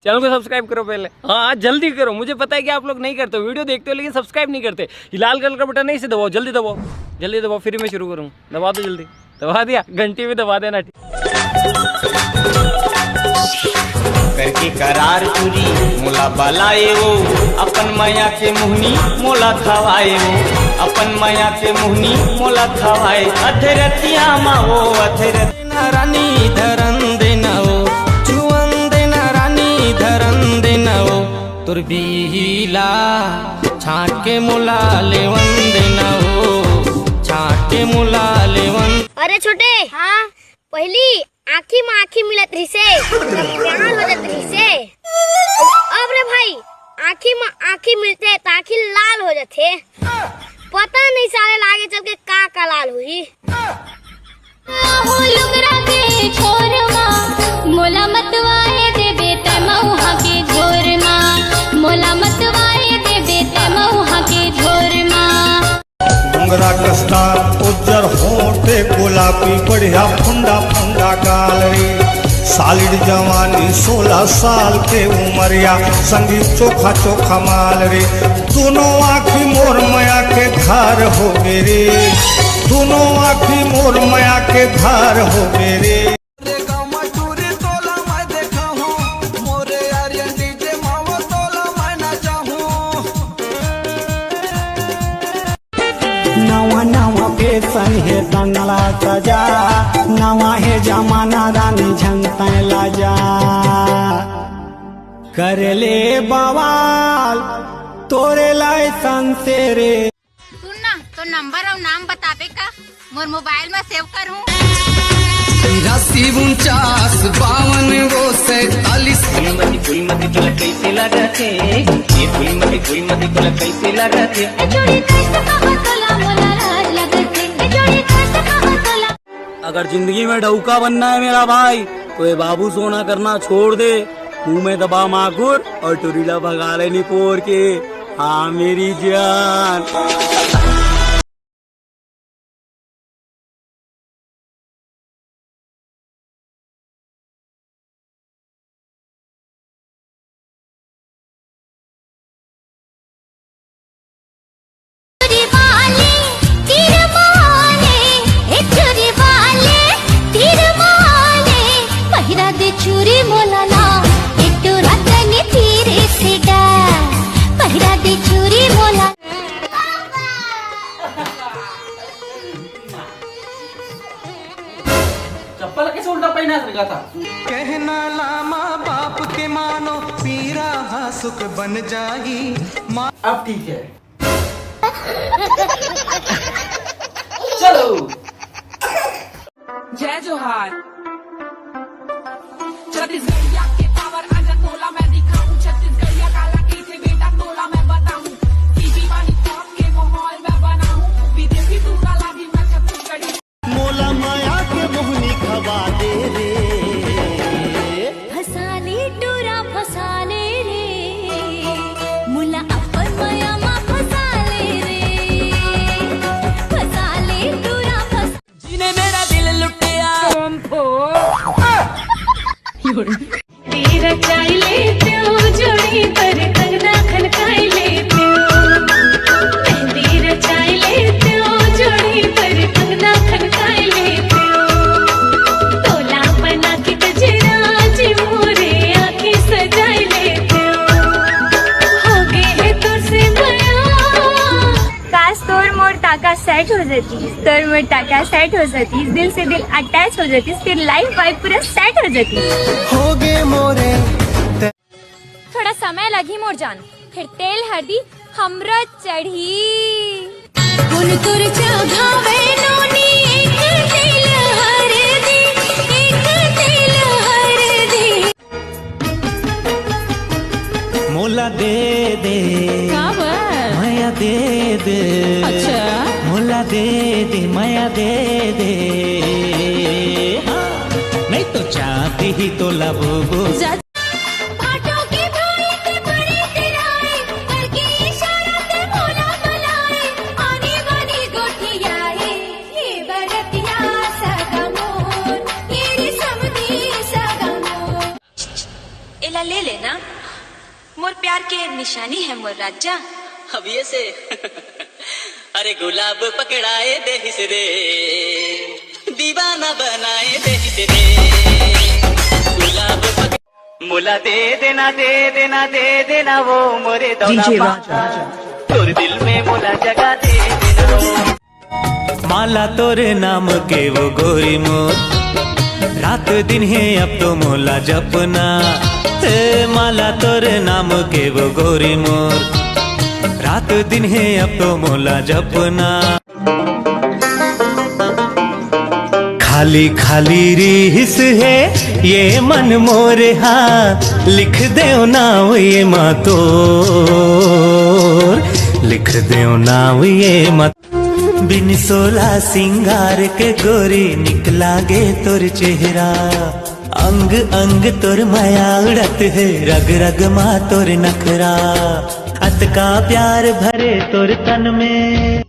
Channel को subscribe करो पहले। हाँ जल्दी करो, मुझे पता है कि आप लोग नहीं करते हो, वीडियो देखते हो लेकिन सब्सक्राइब नहीं करते। ये लाल कलर का बटन नहीं, इसे दबाओ, जल्दी दबाओ, जल्दी दबाओ, फिर मैं शुरू करूँ। दबा दो जल्दी, दबा दिया, घंटी भी दबा देना। करके करार पूरी मोला बलाए वो, अपन माया के मुहनी मोला खवाए वो, अपन माया के मुहनी मोला खवाए। अधरतिया माओ अधरतिया रानी धरन देना वो, जुवन देना रानी धरन देना वो, तुर बीला छाट के मोला लेवन देना वो, छाट के मोला लेवन। अरे छोटे, हाँ पहली आँखी में आँखी मिलत रही से, प्यार हो जात रही से। अब रे भाई आँखी में आँखी मिलते ताकि लाल हो जाते। पता नहीं सारे लागे चल के का लाल हुई। मोला मतवाए दे बेटा मऊहा के झोर माँ, मोला मतवाए दे बेटा मऊहा के झोर माँ। डोंगरा कस्ता उज्जर होठे गुलाबी बढ़िया फुंडा फुंडा गाल रे, सालिड जवानी 16 साल के उमरिया, संगीत चोखा चोखा माल रे। दोनों आँखी मोर माया के धार हो मेरे, दोनों आँखी मोर माया के धार हो मेरे। नवा नवा फैशन है दंगला सजा, नवा है जमाना रानी झंकता लाजा। कर ले बवाल तोरे लाइसन से रे। सुन ना, तो नंबर और नाम बतावे का मोर मोबाइल में सेव करूँ। 49 52 47। फुलमती तुला कैसे लागते, ये फुलमती तुला कैसे लागते। अगर जिंदगी में डौका बनना है मेरा भाई तो ये बाबू सोना करना छोड़ दे, मुंह में दबा माकुर और टुरीला भगा लेनी पोर के। हाँ मेरी जान। चूरी मोला ना एक रतनी तीरे से डाल, पहिरा दे चूरी मोला। चप्पल कैसे उल्टा पहना रखा था। कहना लामा बाप के मानो, पीरा हासुक बन जाई। अब ठीक है चलो। जय जोहार। छत्तीसगढ़िया के पावर आजा तोला मैं दिखाऊं, छत्तीसगढ़िया काला कैसे बेटा तोला मैं बताऊं। टीवी वाली टॉप के माहौल में बनाऊं, विदेशी दूरा लादी मैं छत्तीसगढ़ी। मोला माया के मोहनी खवा दे रे, फसाले टूरा फसाले रे, मुला अपन माया मा फसाले रे, फसाले टूरा फस। जिने मेरा दिल लुटिया तेरा चाय लेते हो जोड़ी पर कंगना खनकाई लेते हो, मेहंदी रचाई लेते हो जोड़ी पर कंगना खनकाई लेते हो, तोला बना के गजरा जी मोरे आंखें सजाई लेते हो गए है तुझसे बया। काश तोर मोर टाका सेट हो जाती, तोर मोर टाका सेट हो जाती, दिल से दिल अटैच हो जाती, फिर लाइफ वाइफ पूरा सेट हो जाती। हो गए मोरे थोड़ा समय लगी मोर जान, फिर तेल हल्दी हमरा चढ़ी। गुन तुर चढ़ावे नोनी एक तेल हल्दी, एक तेल हल्दी। मोला दे दे माया दे दे, अच्छा मोला दे दे माया दे दे। नहीं तो चाहती ही तो लबो ले ले है ना मोर प्यार के निशानी है मोर राजा। अब ये से अरे गुलाब पकड़ाए देहिस रे, दीवाना बनाए देहिस रे, गुलाब मोला दे देना वो मोरे दौला तोर दिल में मोला जगा दे देना। माला तोरे नाम के वो गोरी मोर, रात दिन है अब तो मोला जपना। माला तोरे नाम के वो गोरी मोर, रात दिन है अब तो मोला जपना। खाली खाली रिहिस है ये मन मोरे, हाँ लिख दे नाव ये मातोर, लिख दे नाव ये मत। बिन सोला सिंगार के गोरी निकला गे तोर चेहरा, अंग अंग तोर माया उड़त है, रग रग मा तोर नखरा। अत का प्यार भरे तोर तन में,